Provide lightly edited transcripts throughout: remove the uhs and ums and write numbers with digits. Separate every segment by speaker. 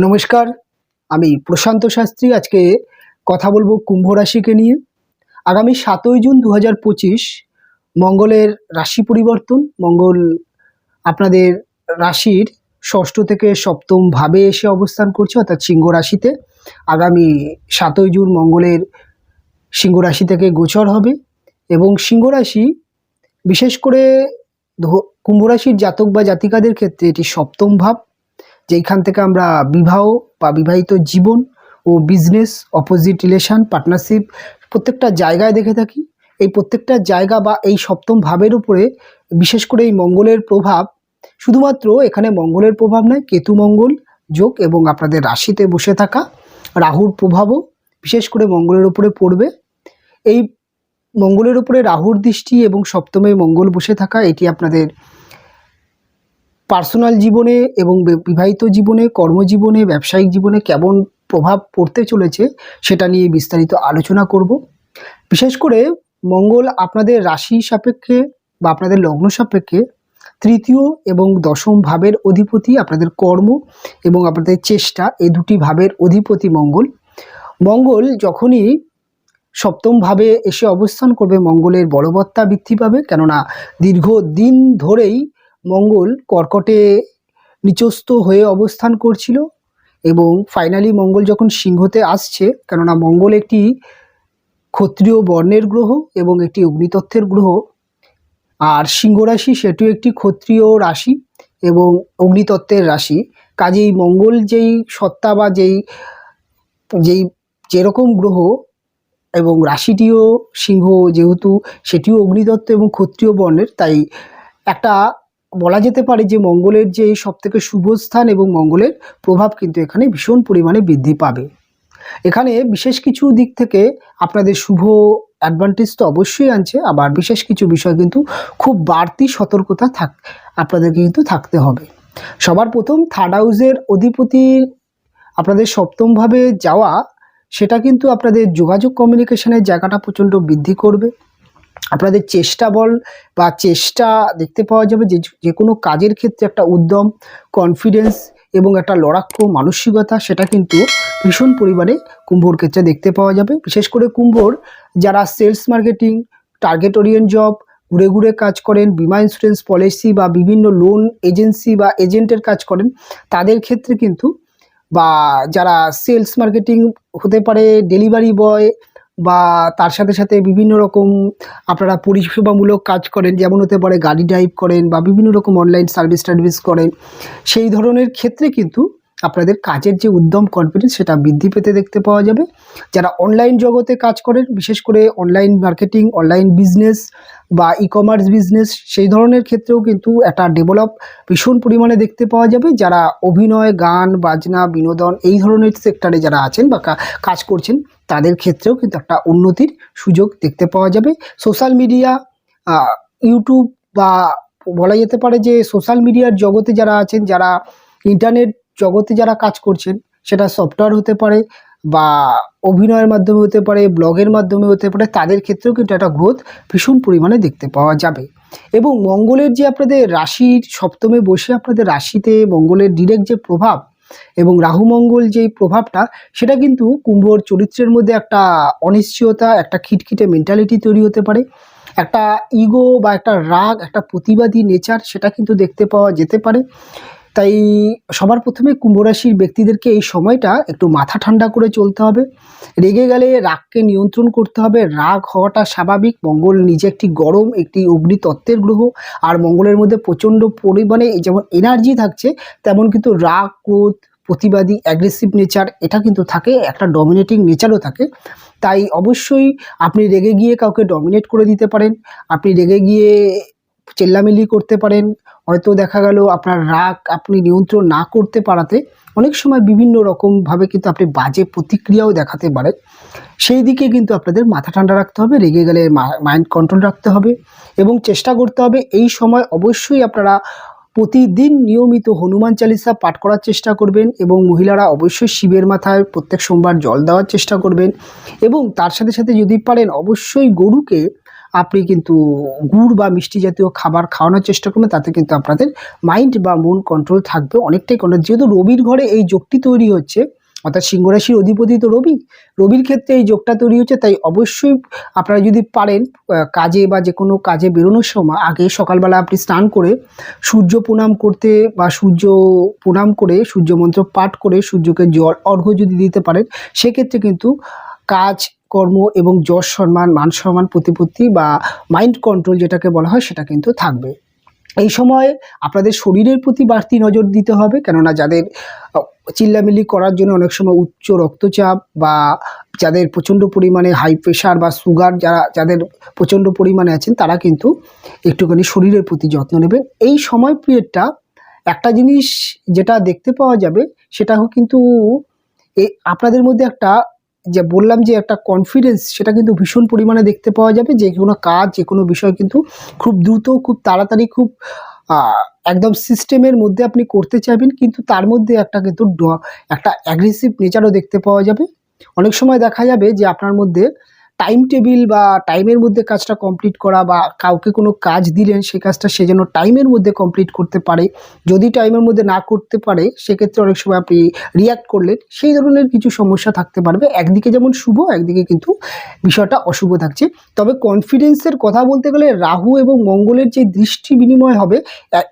Speaker 1: নমস্কার, আমি প্রশান্ত শাস্ত্রী। আজকে কথা বলবো কুম্ভ রাশিকে নিয়ে। আগামী ৭ই জুন ২০২৫ মঙ্গলের রাশি পরিবর্তন। মঙ্গল আপনাদের রাশির ষষ্ঠ থেকে সপ্তম ভাবে এসে অবস্থান করছে, অর্থাৎ সিংহ রাশিতে। আগামী ৭ই জুন মঙ্গলের সিংহ রাশি থেকে গোচর হবে এবং সিংহ রাশি বিশেষ করে কুম্ভ রাশির জাতক বা জাতিকাদের ক্ষেত্রে এটি সপ্তম ভাব, যেইখান থেকে আমরা বিবাহ বা বিবাহিত জীবন ও বিজনেস, অপোজিট রিলেশন, পার্টনারশিপ প্রত্যেকটা জায়গায় দেখে থাকি। এই প্রত্যেকটা জায়গা বা এই সপ্তম ভাবের উপরে বিশেষ করে এই মঙ্গলের প্রভাব, শুধুমাত্র এখানে মঙ্গলের প্রভাব নয়, কেতু মঙ্গল যোগ এবং আপনাদের রাশিতে বসে থাকা রাহুর প্রভাবও বিশেষ করে মঙ্গলের উপরে পড়বে। এই মঙ্গলের উপরে রাহুর দৃষ্টি এবং সপ্তমে মঙ্গল বসে থাকা, এটি আপনাদের পার্সোনাল জীবনে এবং বিবাহিত জীবনে, কর্মজীবনে, ব্যবসায়িক জীবনে কেমন প্রভাব পড়তে চলেছে সেটা নিয়ে বিস্তারিত আলোচনা করব। বিশেষ করে মঙ্গল আপনাদের রাশি সাপেক্ষে বা আপনাদের লগ্ন সাপেক্ষে তৃতীয় এবং দশম ভাবের অধিপতি, আপনাদের কর্ম এবং আপনাদের চেষ্টা, এই দুটি ভাবের অধিপতি মঙ্গল। মঙ্গল যখনই সপ্তম ভাবে এসে অবস্থান করবে, মঙ্গলের বলবত্তা বৃদ্ধি পাবে, কেননা দীর্ঘদিন ধরেই মঙ্গল কর্কটে নিচস্থ হয়ে অবস্থান করছিল এবং ফাইনালি মঙ্গল যখন সিংহতে আসছে, কেননা মঙ্গল একটি ক্ষত্রিয় বর্ণের গ্রহ এবং একটি অগ্নিতত্ত্বের গ্রহ, আর সিংহ রাশি সেটিও একটি ক্ষত্রিয় রাশি এবং অগ্নিতত্ত্বের রাশি। কাজেই মঙ্গল যেই সত্তা বা যেরকম গ্রহ এবং রাশিটিও সিংহ, যেহেতু সেটিও অগ্নিতত্ত্ব এবং ক্ষত্রিয় বর্ণের, তাই একটা বলা যেতে পারে যে মঙ্গলের যে সবথেকে শুভ স্থান এবং মঙ্গলের প্রভাব কিন্তু এখানে ভীষণ পরিমাণে বৃদ্ধি পাবে। এখানে বিশেষ কিছু দিক থেকে আপনাদের শুভ অ্যাডভান্টেজ তো অবশ্যই আনছে, আবার বিশেষ কিছু বিষয় কিন্তু খুব বাড়তি সতর্কতা আপনাদেরকে কিন্তু থাকতে হবে। সবার প্রথম, থার্ড হাউসের অধিপতির আপনাদের সপ্তমভাবে যাওয়া, সেটা কিন্তু আপনাদের যোগাযোগ কমিউনিকেশনের জায়গাটা প্রচণ্ড বৃদ্ধি করবে। আপনাদের চেষ্টা বল বা চেষ্টা দেখতে পাওয়া যাবে, যে কোনো কাজের ক্ষেত্রে একটা উদ্যম, কনফিডেন্স এবং একটা লড়াক্য মানসিকতা, সেটা কিন্তু ভীষণ পরিমাণে কুম্ভর ক্ষেত্রে দেখতে পাওয়া যাবে। বিশেষ করে কুম্ভর যারা sales marketing, target orient job, ঘুরে ঘুরে কাজ করেন, বিমা ইন্স্যুরেন্স পলিসি বা বিভিন্ন লোন এজেন্সি বা এজেন্টের কাজ করেন, তাদের ক্ষেত্রে কিন্তু, বা যারা সেলস মার্কেটিং হতে পারে, ডেলিভারি বয় বা তার সাথে সাথে বিভিন্ন রকম আপনারা পরিষেবামূলক কাজ করেন, যেমন হতে পারে গাড়ি ড্রাইভ করেন বা বিভিন্ন রকম অনলাইন সার্ভিস করেন, সেই ধরনের ক্ষেত্রে কিন্তু আপনাদের কাজের যে উদ্যম, কনফিডেন্স, সেটা বৃদ্ধি পেতে দেখতে পাওয়া যাবে। যারা অনলাইন জগতে কাজ করেন, বিশেষ করে অনলাইন মার্কেটিং, অনলাইন বিজনেস বা ই কমার্স বিজনেস, সেই ধরনের ক্ষেত্রেও কিন্তু একটা ডেভেলপ ভীষণ পরিমাণে দেখতে পাওয়া যাবে। যারা অভিনয়, গান, বাজনা, বিনোদন এই ধরনের সেক্টরে যারা আছেন বা কাজ করছেন, তাদের ক্ষেত্রেও কিন্তু একটা উন্নতির সুযোগ দেখতে পাওয়া যাবে। সোশ্যাল মিডিয়া, ইউটিউব বা বলা যেতে পারে যে সোশ্যাল মিডিয়ার জগতে যারা আছেন, যারা ইন্টারনেট জগতে যারা কাজ করছেন, সেটা সফটওয়্যার হতে পারে বা অভিনয়ের মাধ্যমে হতে পারে, ব্লগের মাধ্যমে হতে পারে, তাদের ক্ষেত্রেও কিন্তু একটা গ্রোথ ভীষণ পরিমাণে দেখতে পাওয়া যাবে। এবং মঙ্গলের যে আপনাদের রাশির সপ্তমে বসে আপনাদের রাশিতে মঙ্গলের ডিরেক্ট যে প্রভাব এবং রাহু মঙ্গল যেই প্রভাবটা, সেটা কিন্তু কুম্ভর চরিত্রের মধ্যে একটা অনিশ্চয়তা, একটা খিটখিটে মেন্টালিটি তৈরি হতে পারে, একটা ইগো বা একটা রাগ, একটা প্রতিবাদী নেচার, সেটা কিন্তু দেখতে পাওয়া যেতে পারে। তাই সবার প্রথমে কুম্ভ রাশির ব্যক্তিদেরকে এই সময়টা একটু মাথা ঠান্ডা করে চলতে হবে। রেগে গেলে রাগকে নিয়ন্ত্রণ করতে হবে। রাগ হওয়াটা স্বাভাবিক। মঙ্গল নিজে একটি গরম, একটি অগ্নিতত্ত্বের গ্রহ, আর মঙ্গলের মধ্যে প্রচণ্ড পরিমাণে যেমন এনার্জি থাকছে, তেমন কিন্তু রাগ, ক্রোধ, প্রতিবাদী, অ্যাগ্রেসিভ নেচার, এটা কিন্তু থাকে, একটা ডমিনেটিং নেচারও থাকে। তাই অবশ্যই আপনি রেগে গিয়ে কাউকে ডমিনেট করে দিতে পারেন, আপনি রেগে গিয়ে চেল্লামিল্লি করতে পারেন। হয়তো দেখা গেল আপনার রাগ আপনি নিয়ন্ত্রণ না করতে পারাতে অনেক সময় বিভিন্ন রকমভাবে কিন্তু আপনি বাজে প্রতিক্রিয়াও দেখাতে পারেন। সেই দিকে কিন্তু আপনাদের মাথা ঠান্ডা রাখতে হবে, রেগে গেলে মাইন্ড কন্ট্রোল রাখতে হবে এবং চেষ্টা করতে হবে এই সময় অবশ্যই আপনারা প্রতিদিন নিয়মিত হনুমান চালিসা পাঠ করার চেষ্টা করবেন এবং মহিলারা অবশ্যই শিবের মাথায় প্রত্যেক সোমবার জল দেওয়ার চেষ্টা করবেন এবং তার সাথে সাথে যদি পারেন অবশ্যই গরুকে আপনি কিন্তু গুড় বা মিষ্টি জাতীয় খাবার খাওয়ানোর চেষ্টা করবেন, তাতে কিন্তু আপনাদের মাইন্ড বা মন কন্ট্রোল থাকবে, অনেকটাই কন্ট্রোল। যেহেতু রবির ঘরে এই যোগটি তৈরি হচ্ছে, অর্থাৎ সিংহ রাশির অধিপতি তো রবি, রবির ক্ষেত্রে এই যোগটা তৈরি হচ্ছে, তাই অবশ্যই আপনারা যদি পারেন কাজে বা যে কোনো কাজে বেরোনোর সময় আগে সকালবেলা আপনি স্নান করে সূর্য প্রণাম করতে বা সূর্য প্রণাম করে সূর্য মন্ত্র পাঠ করে সূর্যকে জল অর্ঘ্য যদি দিতে পারেন, সেক্ষেত্রে কিন্তু কাজ কর্ম এবং যশ সম্মান মান সম্মান প্রতিপত্তি বা মাইন্ড কন্ট্রোল যেটাকে বলা হয় সেটা কিন্তু থাকবে। এই সময় আপনাদের শরীরের প্রতি বাড়তি নজর দিতে হবে, কেননা যাদের চিল্লামিল্লি করার জন্য অনেক সময় উচ্চ রক্তচাপ বা যাদের প্রচণ্ড পরিমাণে হাই প্রেশার বা সুগার যাদের প্রচণ্ড পরিমাণে আছেন, তারা কিন্তু একটুখানি শরীরের প্রতি যত্ন নেবেন। এই সময় পিরিয়ডটা একটা জিনিস যেটা দেখতে পাওয়া যাবে, সেটা কিন্তু আপনাদের মধ্যে একটা, যে বললাম যে একটা কনফিডেন্স, সেটা কিন্তু ভীষণ পরিমাণে দেখতে পাওয়া যাবে। যে কোনো কাজ যে কোনো বিষয় কিন্তু খুব দ্রুত খুব তাড়াতাড়ি খুব একদম সিস্টেমের মধ্যে আপনি করতে চাইবেন, কিন্তু তার মধ্যে একটা কিন্তু একটা অ্যাগ্রেসিভ নেচারও দেখতে পাওয়া যাবে। অনেক সময় দেখা যাবে যে আপনার মধ্যে টাইম টেবিল বা টাইমের মধ্যে কাজটা কমপ্লিট করা, বা কাউকে কোনো কাজ দিলেন সেই কাজটা সে যেন টাইমের মধ্যে কমপ্লিট করতে পারে, যদি টাইমের মধ্যে না করতে পারে সেক্ষেত্রে অনেক সময় আপনি রিয়্যাক্ট করলেন, সেই ধরনের কিছু সমস্যা থাকতে পারবে। একদিকে যেমন শুভ, একদিকে কিন্তু বিষয়টা অশুভ থাকছে। তবে কনফিডেন্সের কথা বলতে গেলে রাহু এবং মঙ্গলের যে দৃষ্টি বিনিময় হবে,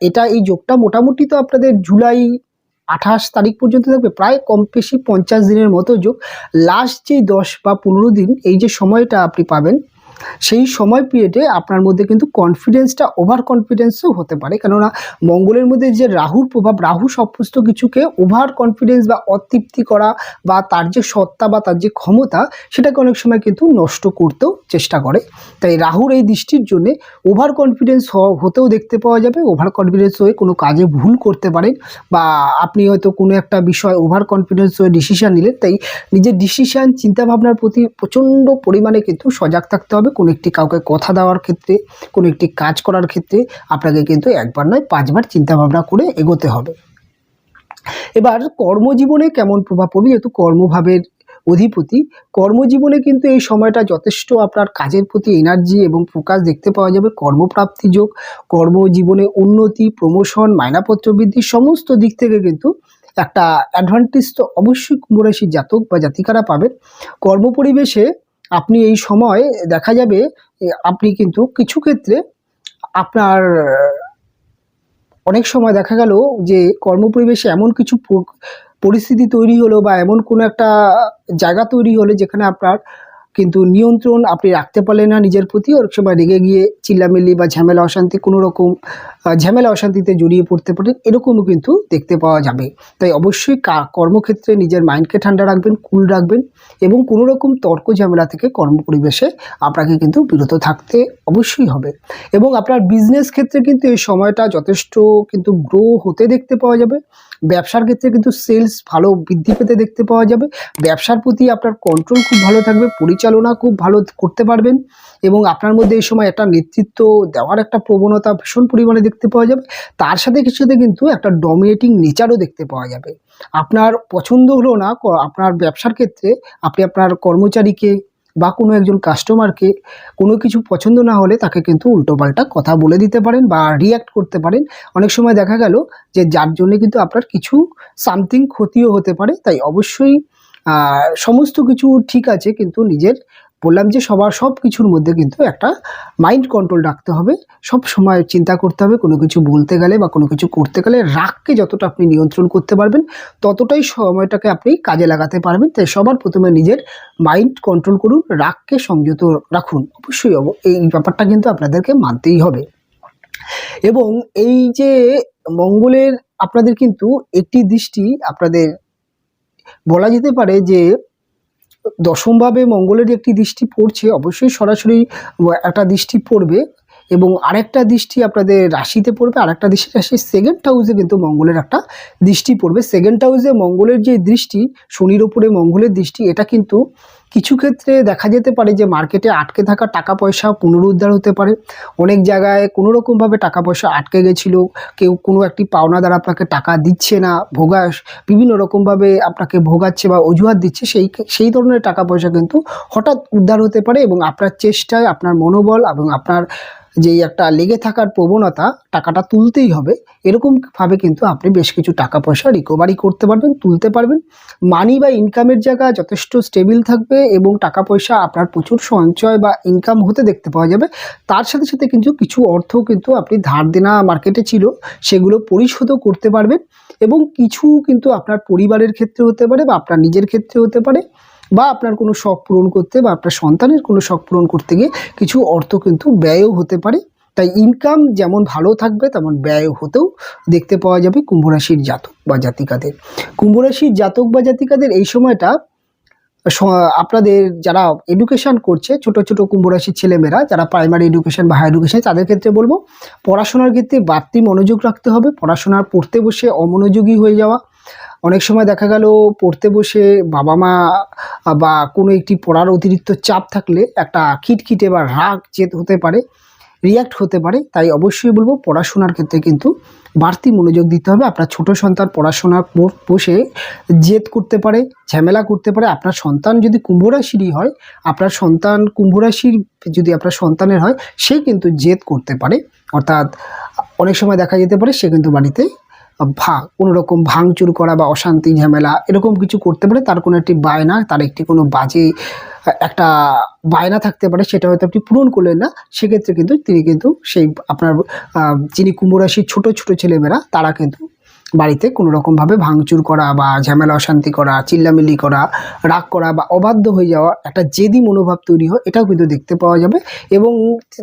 Speaker 1: এটা এই যোগটা মোটামুটি তো আপনাদের জুলাই 28 তারিখ পর্যন্ত থাকবে, প্রায় কম বেশি 50 দিনের মতো যোগ। লাস্ট যে 10 বা 15 দিন এই যে সময়টা আপনি পাবেন, সেই সময় পিরিয়ডে আপনার মধ্যে কিন্তু কনফিডেন্সটা ওভার কনফিডেন্সও হতে পারে, কেননা মঙ্গলের মধ্যে যে রাহুর প্রভাব, রাহু সমস্ত কিছুকে ওভার কনফিডেন্স বা অতৃপ্তি করা বা তার যে সত্তা বা তার যে ক্ষমতা, সেটাকে অনেক সময় কিন্তু নষ্ট করতেও চেষ্টা করে। তাই রাহুর এই দৃষ্টির জন্যে ওভার কনফিডেন্স হতেও দেখতে পাওয়া যাবে। ওভার কনফিডেন্স হয়ে কোনো কাজে ভুল করতে পারেন, বা আপনি হয়তো কোনো একটা বিষয় ওভার কনফিডেন্স হয়ে ডিসিশান নিলেন, তাই নিজের ডিসিশান চিন্তাভাবনার প্রতি প্রচণ্ড পরিমাণে কিন্তু সজাগ থাকতে হবে। কোনো একটি কাউকে কথা দেওয়ার ক্ষেত্রে, কোনো একটি কাজ করার ক্ষেত্রে আপনাকে কিন্তু একবার নয় 5 বার চিন্তাভাবনা করে এগোতে হবে। এবার কর্মজীবনে কেমন প্রভাব পড়বে, যেহেতু কর্মভাবের অধিপতি, কর্মজীবনে কিন্তু এই সময়টা যথেষ্ট আপনার কাজের প্রতি এনার্জি এবং ফোকাস দেখতে পাওয়া যাবে। কর্মপ্রাপ্তি যোগ, কর্মজীবনে উন্নতি, প্রমোশন, মাইনাপত্র বৃদ্ধি, সমস্ত দিক থেকে কিন্তু একটা অ্যাডভান্টেজ তো অবশ্যই কুম্ভ রাশির জাতক বা জাতিকারা পাবেন। কর্মপরিবেশে আপনি এই সময় দেখা যাবে আপনি কিন্তু কিছু ক্ষেত্রে আপনার অনেক সময় দেখা গেল যে কর্মপরিবেশে এমন কিছু পরিস্থিতি তৈরি হলো বা এমন কোনো একটা জায়গা তৈরি হলো যেখানে আপনার কিন্তু নিয়ন্ত্রণ আপনি রাখতে পারলেন না নিজের প্রতি, অনেক সময় রেগে গিয়ে চিল্লামিল্লি বা ঝামেলা অশান্তি, কোনো রকম ঝামেলা অশান্তিতে জড়িয়ে পড়তে পারেন, এরকমও কিন্তু দেখতে পাওয়া যাবে। তাই অবশ্যই কর্মক্ষেত্রে নিজের মাইন্ডকে ঠান্ডা রাখবেন, কুল রাখবেন, এবং কোনো রকম তর্ক ঝামেলা থেকে কর্মপরিবেশে আপনাকে কিন্তু বিরত থাকতে অবশ্যই হবে। এবং আপনার বিজনেস ক্ষেত্রে কিন্তু এই সময়টা যথেষ্ট কিন্তু গ্রো হতে দেখতে পাওয়া যাবে। ব্যবসার ক্ষেত্রে কিন্তু সেলস ভালো বৃদ্ধি পেতে দেখতে পাওয়া যাবে। ব্যবসার প্রতি আপনার কন্ট্রোল খুব ভালো থাকবে, পরিচালনা খুব ভালো করতে পারবেন, এবং আপনার মধ্যে এই সময় একটা নেতৃত্ব দেওয়ার একটা প্রবণতা ভীষণ পরিমাণে দেখতে পাওয়া যাবে। তার সাথে কিন্তু একটা ডমিনেটিং নেচারও দেখতে পাওয়া যাবে। আপনার পছন্দ হলো না আপনার ব্যবসার ক্ষেত্রে, আপনি আপনার কর্মচারীকে বা কোনো একজন কাস্টমারকে কোনো কিছু পছন্দ না হলে তাকে কিন্তু উল্টোপাল্টা কথা বলে দিতে পারেন বা রিয়্যাক্ট করতে পারেন। অনেক সময় দেখা গেল যে যার জন্য কিন্তু আপনার কিছু সামথিং ক্ষতিও হতে পারে। তাই অবশ্যই সমস্ত কিছু ঠিক আছে, কিন্তু নিজের বললাম যে সব কিছুর মধ্যে কিন্তু একটা মাইন্ড কন্ট্রোল রাখতে হবে। সব সময় চিন্তা করতে হবে, কোনো কিছু বলতে গেলে বা কোনো কিছু করতে গেলে রাগকে যতটা আপনি নিয়ন্ত্রণ করতে পারবেন, ততটাই সময়টাকে আপনি কাজে লাগাতে পারবেন। তাই সবার প্রথমে নিজের মাইন্ড কন্ট্রোল করুন, রাগকে সংযত রাখুন। অবশ্যই এই ব্যাপারটা কিন্তু আপনাদেরকে মানতেই হবে। এবং এই যে মঙ্গলের আপনাদের কিন্তু একটি দৃষ্টি আপনাদের বলা যেতে পারে যে দশমভাবে মঙ্গলের একটি দৃষ্টি পড়ছে, অবশ্যই সরাসরি একটা দৃষ্টি পড়বে, এবং আরেকটা দৃষ্টি আপনাদের রাশিতে পড়বে, আরেকটা দৃষ্টি রাশির সেকেন্ড হাউসে কিন্তু মঙ্গলের একটা দৃষ্টি পড়বে। সেকেন্ড হাউসে মঙ্গলের যে দৃষ্টি, শনির ওপরে মঙ্গলের দৃষ্টি, এটা কিন্তু কিছু ক্ষেত্রে দেখা যেতে পারে যে মার্কেটে আটকে থাকা টাকা পয়সা পুনরুদ্ধার হতে পারে। অনেক জায়গায় কোনো রকমভাবে টাকা পয়সা আটকে গেছিলো, কেউ কোনো একটি পাওনাদার আপনাকে টাকা দিচ্ছে না, বিভিন্ন রকমভাবে আপনাকে ভোগাচ্ছে বা অজুহাত দিচ্ছে, সেই ধরনের টাকা পয়সা কিন্তু হঠাৎ উদ্ধার হতে পারে এবং আপনার চেষ্টায়, আপনার মনোবল এবং আপনার যেই একটা লেগে থাকার প্রবণতা, টাকাটা তুলতেই হবে, এরকমভাবে কিন্তু আপনি বেশ কিছু টাকা পয়সা রিকভারি করতে পারবেন, তুলতে পারবেন। মানি বা ইনকামের জায়গা যথেষ্ট স্টেবিল থাকবে এবং টাকা পয়সা আপনার প্রচুর সঞ্চয় বা ইনকাম হতে দেখতে পাওয়া যাবে। তার সাথে সাথে কিন্তু কিছু অর্থ কিন্তু আপনি ধার দেনা মার্কেটে ছিল সেগুলো পরিশোধও করতে পারবেন এবং কিছু কিন্তু আপনার পরিবারের ক্ষেত্রে হতে পারে বা আপনার নিজের ক্ষেত্রে হতে পারে বা আপনার কোনো শখ পূরণ করতে বা আপনার সন্তানের কোনো শখ পূরণ করতে গিয়ে কিছু অর্থ কিন্তু ব্যয়ও হতে পারে। তাই ইনকাম যেমন ভালো থাকবে তেমন ব্যয় হতেও দেখতে পাওয়া যাবে কুম্ভ রাশির জাতক বা জাতিকাদের। কুম্ভ রাশির জাতক বা জাতিকাদের এই সময়টা আপনাদের যারা এডুকেশন করছে, ছোট ছোট কুম্ভ রাশির ছেলেমেয়েরা যারা প্রাইমারি এডুকেশন বা হায়ার এডুকেশন, তাদের ক্ষেত্রে বলবো পড়াশোনার ক্ষেত্রে বাড়তি মনোযোগ রাখতে হবে। পড়াশোনার পড়তে বসে অমনোযোগী হয়ে যাওয়া, অনেক সময় দেখা গেল পড়তে বসে বাবা মা বা কোনো একটি পড়ার অতিরিক্ত চাপ থাকলে একটা খিটখিটে বা রাগ জেদ হতে পারে, রিয়্যাক্ট হতে পারে। তাই অবশ্যই বলবো পড়াশোনার ক্ষেত্রে কিন্তু বাড়তি মনোযোগ দিতে হবে। আপনার ছোট সন্তান পড়াশোনা বসে জেদ করতে পারে, ঝামেলা করতে পারে। আপনার সন্তান যদি কুম্ভ রাশিরই হয়, আপনার সন্তান কুম্ভ রাশির যদি আপনার সন্তানের হয়, সে কিন্তু জেদ করতে পারে। অর্থাৎ অনেক সময় দেখা যেতে পারে সে কিন্তু বাড়িতে কোনো রকম ভাঙচুর করা বা অশান্তি ঝামেলা এরকম কিছু করতে পারে। তার কোনো একটি বায়না, তার একটি কোনো বাজে একটা বায়না থাকতে পারে, সেটা হয়তো আপনি পূরণ করলেন না, সেক্ষেত্রে কিন্তু তিনি কিন্তু সেই আপনার যিনি কুম্ভ রাশির ছোটো ছোটো ছেলেমেয়েরা তারা কিন্তু বাড়িতে কোনো রকমভাবে ভাঙচুর করা বা ঝামেলা অশান্তি করা, চিল্লামিল্লি করা, রাগ করা বা অবাধ্য হয়ে যাওয়া, একটা জেদি মনোভাব তৈরি হয়, এটাও কিন্তু দেখতে পাওয়া যাবে। এবং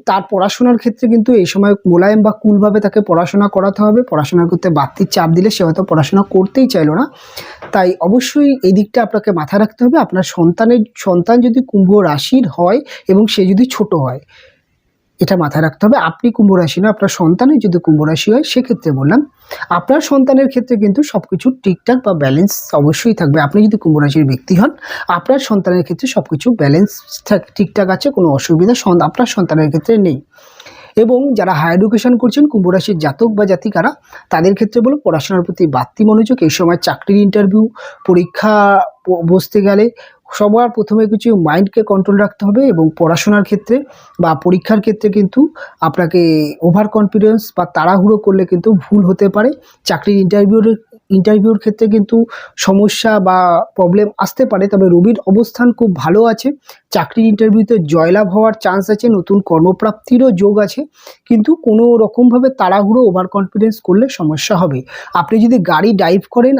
Speaker 1: তার পড়াশোনার ক্ষেত্রে কিন্তু এই সময় মোলায়েম বা কুলভাবে তাকে পড়াশোনা করাতে হবে। পড়াশোনার করতে বাড়তি চাপ দিলে সে হয়তো পড়াশোনা করতেই চাইলো না। তাই অবশ্যই এই দিকটা আপনাকে মাথায় রাখতে হবে। আপনার সন্তান যদি কুম্ভ রাশির হয় এবং সে যদি ছোট হয়, এটা মাথায় রাখতে হবে। আপনি কুম্ভ রাশি না, আপনার সন্তানের যদি কুম্ভ রাশি হয়, সেক্ষেত্রে বললাম আপনার সন্তানের ক্ষেত্রে কিন্তু সব কিছু ঠিকঠাক বা ব্যালেন্স অবশ্যই থাকবে। আপনি যদি কুম্ভ রাশির ব্যক্তি হন, আপনার সন্তানের ক্ষেত্রে সব কিছু ব্যালেন্স ঠিকঠাক আছে, কোনো অসুবিধা আপনার সন্তানের ক্ষেত্রে নেই। এবং যারা হায়ার এডুকেশন করছেন কুম্ভ রাশির জাতক বা জাতিকারা, তাদের ক্ষেত্রে বলো পড়াশোনার প্রতি বাড়তি মনোযোগ। এই সময় চাকরির ইন্টারভিউ, পরীক্ষা বসতে গেলে সবার প্রথমে কিছু মাইন্ডকে কন্ট্রোল রাখতে হবে এবং পড়াশোনার ক্ষেত্রে বা পরীক্ষার ক্ষেত্রে কিন্তু আপনাকে ওভার কনফিডেন্স বা তাড়াহুড়ো করলে কিন্তু ভুল হতে পারে। চাকরির ইন্টারভিউর ক্ষেত্রে কিন্তু সমস্যা বা প্রবলেম আসতে পারে, তবে রবির অবস্থান খুব ভালো আছে। চাকরির ইন্টারভিউতে জয়লাভ হওয়ার চান্স আছে, নতুন কর্মপ্রাপ্তিরও যোগ আছে, কিন্তু কোনো রকমভাবে তাড়াহুড়ো ওভার কনফিডেন্স করলে সমস্যা হবে। আপনি যদি গাড়ি ড্রাইভ করেন,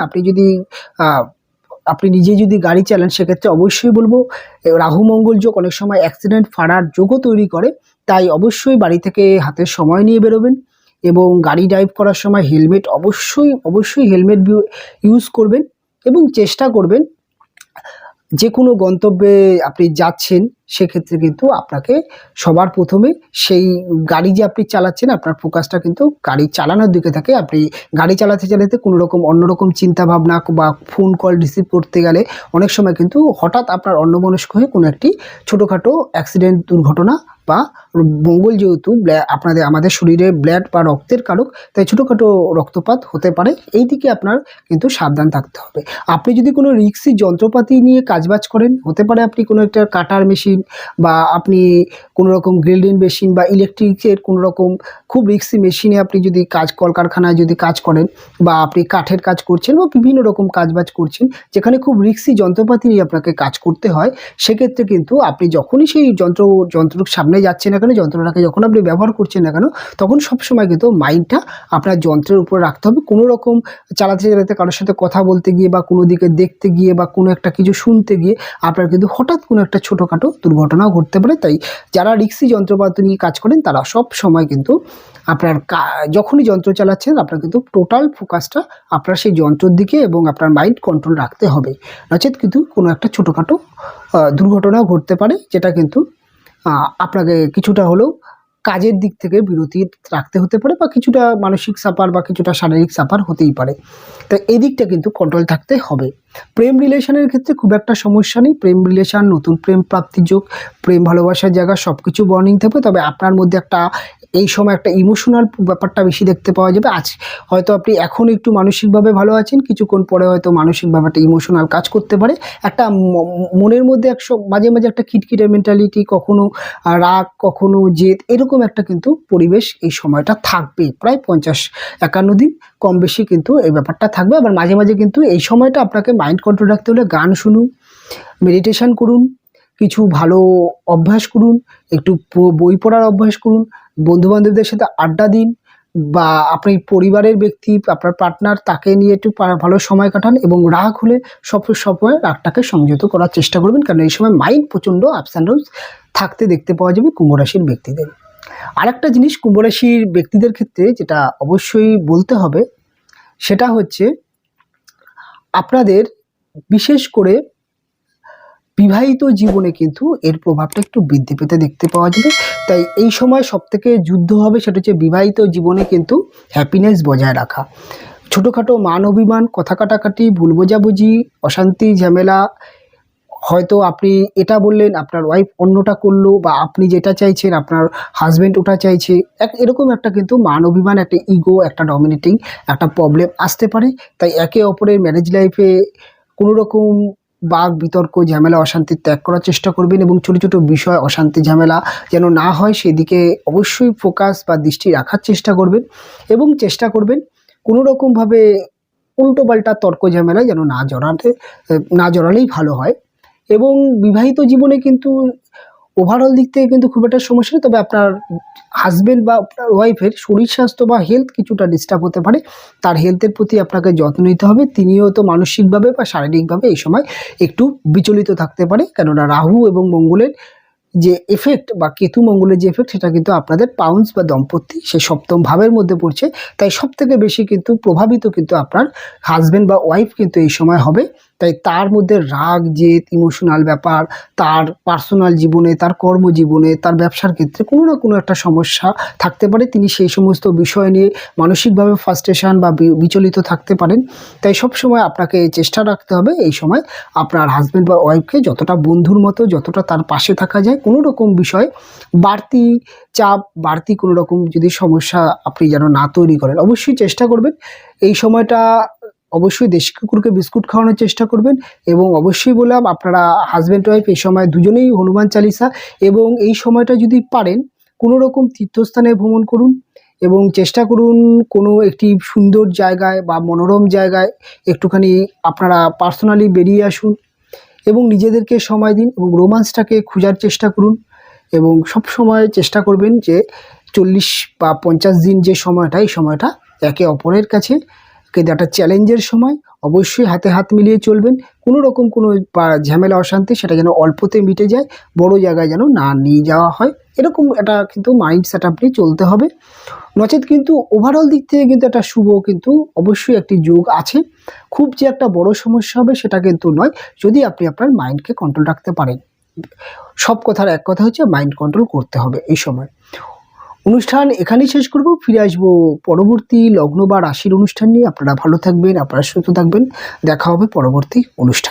Speaker 1: আপনি নিজে যদি গাড়ি চালান, সেক্ষেত্রে অবশ্যই বলবো রাহু মঙ্গল যোগ অনেক সময় অ্যাক্সিডেন্ট ফাড়ার যোগও তৈরি করে। তাই অবশ্যই বাড়ি থেকে হাতের সময় নিয়ে বেরোবেন এবং গাড়ি ড্রাইভ করার সময় হেলমেট অবশ্যই হেলমেট ইউজ করবেন এবং চেষ্টা করবেন যে কোনো গন্তব্যে আপনি যাচ্ছেন, সেক্ষেত্রে কিন্তু আপনাকে সবার প্রথমে সেই গাড়ি যে আপনি চালাচ্ছেন, আপনার ফোকাসটা কিন্তু গাড়ি চালানোর দিকে থাকে। আপনি গাড়ি চালাতে চালাতে কোনো রকম অন্যরকম চিন্তাভাবনা বা ফোন কল রিসিভ করতে গেলে অনেক সময় কিন্তু হঠাৎ আপনার অন্যমনস্ক হয়ে কোনো একটি ছোটোখাটো অ্যাক্সিডেন্ট, দুর্ঘটনা বা মঙ্গল যেহেতু আমাদের শরীরে ব্লাড বা রক্তের কারক, তাই ছোটোখাটো রক্তপাত হতে পারে। এই দিকে আপনার কিন্তু সাবধান থাকতে হবে। আপনি যদি কোনো রিক্সি যন্ত্রপাতি নিয়ে কাজবাজ করেন, হতে পারে আপনি কোনো একটা কাটার মেশিন বা আপনি কোনো রকম গ্রিল্ডিং মেশিন বা ইলেকট্রিকের কোনো রকম খুব রিক্সি মেশিনে আপনি যদি কলকারখানায় যদি কাজ করেন বা আপনি কাঠের কাজ করছেন বা বিভিন্ন রকম কাজবাজ করছেন, যেখানে খুব রিক্সি যন্ত্রপাতি নিয়ে আপনাকে কাজ করতে হয়, সেক্ষেত্রে কিন্তু আপনি যখনই সেই যন্ত্রের সামনে যাচ্ছেন না কেন, যন্ত্রটাকে যখন আপনি ব্যবহার করছেন না কেন, তখন সবসময় কিন্তু মাইন্ডটা আপনার যন্ত্রের উপর রাখতে হবে। কোনো রকম চালাতে চালাতে কারোর সাথে কথা বলতে গিয়ে বা কোনো দিকে দেখতে গিয়ে বা কোনো একটা কিছু শুনতে গিয়ে আপনার কিন্তু হঠাৎ কোনো একটা ছোটোখাটো দুর্ঘটনাও ঘটতে পারে। তাই যারা রিক্সি যন্ত্রপাতি নিয়ে কাজ করেন, তারা সব সময় কিন্তু আপনার যখনই যন্ত্র চালাচ্ছেন, আপনার কিন্তু টোটাল ফোকাসটা আপনার সেই যন্ত্রের দিকে এবং আপনার মাইন্ড কন্ট্রোল রাখতে হবে। নচেত কিন্তু কোনো একটা ছোটোখাটো দুর্ঘটনাও ঘটতে পারে, যেটা কিন্তু আপনাকে কিছুটা হলেও কাজের দিক থেকে বিরতি রাখতে হতে পারে, বা কিছুটা মানসিক চাপার বা কিছুটা শারীরিক চাপার হতেই পারে। তাই এই দিকটা কিন্তু কন্ট্রোল থাকতে হবে। প্রেম রিলেশনের ক্ষেত্রে খুব একটা সমস্যা নেই। প্রেম রিলেশন, নতুন প্রেম প্রাপ্তির যোগ, প্রেম ভালোবাসার জায়গা সব কিছু বর্নিং থাকবে। তবে আপনার মধ্যে একটা এই সময় একটা ইমোশনাল ব্যাপারটা বেশি দেখতে পাওয়া যাবে। আজ হয়তো আপনি এখন একটু মানসিকভাবে ভালো আছেন, কিছুক্ষণ পরে হয়তো মানসিকভাবে একটা ইমোশনাল কাজ করতে পারে। একটা মনের মধ্যে মাঝে মাঝে একটা খিটখিটে মেন্টালিটি, কখনো রাগ, কখনো জেদ, এরকম একটা কিন্তু পরিবেশ এই সময়টা থাকবে। প্রায় 50-51 দিন কম বেশি কিন্তু এই ব্যাপারটা থাকবে। আবার মাঝে মাঝে কিন্তু এই সময়টা আপনাকে মাইন্ড কন্ট্রোল রাখতে হলে গান শুনুন, মেডিটেশন করুন, কিছু ভালো অভ্যাস করুন, একটু বই পড়ার অভ্যাস করুন, বন্ধুবান্ধবদের সাথে আড্ডা দিন, বা আপনি পরিবারের ব্যক্তি, আপনার পার্টনার, তাকে নিয়ে একটু ভালো সময় কাটান। এবং রাগ হলে সময় রাগটাকে সংযত করার চেষ্টা করবেন, কারণ এই সময় মাইন্ড প্রচণ্ড আপস অ্যান্ড ডাউনস থাকতে দেখতে পাওয়া যাবে কুম্ভ রাশির ব্যক্তিদের। আরেকটা জিনিস কুম্ভ রাশির ব্যক্তিদের ক্ষেত্রে যেটা অবশ্যই বলতে হবে, সেটা হচ্ছে আপনাদের বিশেষ করে বিবাহিত জীবনে কিন্তু এর প্রভাবটা একটু বৃদ্ধি পেতে দেখতে পাওয়া যাবে। তাই এই সময় সবথেকে যুদ্ধ হবে সেটা হচ্ছে বিবাহিত জীবনে কিন্তু হ্যাপিনেস বজায় রাখা। ছোটোখাটো মান অভিমান, কথা কাটাকাটি, ভুল বোঝাবুঝি, অশান্তি, ঝামেলা, হয়তো আপনি এটা বললেন, আপনার ওয়াইফ অন্যটা করলো, বা আপনি যেটা চাইছেন আপনার হাজব্যান্ড ওটা চাইছে, এরকম একটা কিন্তু মান অভিমান, একটা ইগো, একটা ডমিনেটিং একটা প্রবলেম আসতে পারে। তাই একে অপরের ম্যারেজ লাইফে কোনো রকম বাক বিতর্ক, ঝামেলা, অশান্তি ত্যাগ করার চেষ্টা করবেন, এবং ছোটো ছোটো বিষয়, অশান্তি, ঝামেলা যেন না হয় সেদিকে অবশ্যই ফোকাস বা দৃষ্টি রাখার চেষ্টা করবেন। এবং চেষ্টা করবেন কোনো রকমভাবে উল্টোপাল্টা তর্ক ঝামেলায় যেন না জড়ালেই ভালো হয়। এবং বিবাহিত জীবনে কিন্তু ওভারঅল দিক থেকে কিন্তু খুব একটা সমস্যা নেই। তবে আপনার হাজব্যান্ড বা আপনার ওয়াইফের শরীর স্বাস্থ্য বা হেলথ কিছুটা ডিস্টার্ব হতে পারে। তার হেলথের প্রতি আপনাকে যত্ন নিতে হবে। তিনিও তো মানসিকভাবে বা শারীরিকভাবে এই সময় একটু বিচলিত থাকতে পারে, কেননা রাহু এবং মঙ্গলের যে এফেক্ট বা কেতু মঙ্গলের যে এফেক্ট, সেটা কিন্তু আপনাদের পাউন্স বা দম্পতি সেই সপ্তম ভাবের মধ্যে পড়ছে। তাই সব থেকে বেশি কিন্তু প্রভাবিত কিন্তু আপনার হাজব্যান্ড বা ওয়াইফ কিন্তু এই সময় হবে। তাই তার মধ্যে রাগ, জেদ, ইমোশনাল ব্যাপার, তার পার্সোনাল জীবনে, তার কর্মজীবনে, তার ব্যবসার ক্ষেত্রে কোনো না কোনো একটা সমস্যা থাকতে পারে। তিনি সেই সমস্ত বিষয় নিয়ে মানসিকভাবে ফ্রাস্ট্রেশন বা বিচলিত থাকতে পারেন। তাই সবসময় আপনাকে চেষ্টা রাখতে হবে এই সময় আপনার হাজব্যান্ড বা ওয়াইফকে যতটা বন্ধুর মতো, যতটা তার পাশে থাকা যায়, কোনো রকম বিষয় বাড়তি চাপ, বাড়তি কোনো রকম যদি সমস্যা আপনি যেন না তৈরি করেন। অবশ্যই চেষ্টা করবেন এই সময়টা, অবশ্যই দেশি কুকুরকে বিস্কুট খাওয়ানোর চেষ্টা করবেন। এবং অবশ্যই বললাম, আপনারা হাজব্যান্ড ওয়াইফ এই সময় দুজনেই হনুমান চালিসা, এবং এই সময়টা যদি পারেন কোনো রকম তীর্থস্থানে ভ্রমণ করুন, এবং চেষ্টা করুন কোনো একটি সুন্দর জায়গায় বা মনোরম জায়গায় একটুখানি আপনারা পার্সোনালি বেরিয়ে আসুন, এবং নিজেদেরকে সময় দিন, এবং রোমান্সটাকে খোঁজার চেষ্টা করুন। এবং সব সময় চেষ্টা করবেন যে 40 বা 50 দিন যে সময়টা, এই সময়টা একে অপরের কাছে কিন্তু একটা চ্যালেঞ্জের সময়। অবশ্যই হাতে হাত মিলিয়ে চলবেন। কোনো রকম কোনো ঝামেলা, অশান্তি সেটা যেন অল্পতে মিটে যায়, বড় জায়গায় যেন না নিয়ে যাওয়া হয়, এরকম একটা কিন্তু মাইন্ড সেট আপ নিয়ে চলতে হবে। নচেত কিন্তু ওভারঅল দিক থেকে কিন্তু একটা শুভ কিন্তু অবশ্যই একটি যোগ আছে। খুব যে একটা বড় সমস্যা হবে সেটা কিন্তু নয়, যদি আপনি আপনার মাইন্ডকে কন্ট্রোল রাখতে পারেন। সব কথার এক কথা হচ্ছে মাইন্ড কন্ট্রোল করতে হবে এই সময়। অনুষ্ঠান এখানেই শেষ করব। ফিরে আসবো পরবর্তী লগ্ন বা রাশির অনুষ্ঠান নিয়ে। আপনারা ভালো থাকবেন, আপনারা সুস্থ থাকবেন। দেখা হবে পরবর্তী অনুষ্ঠান।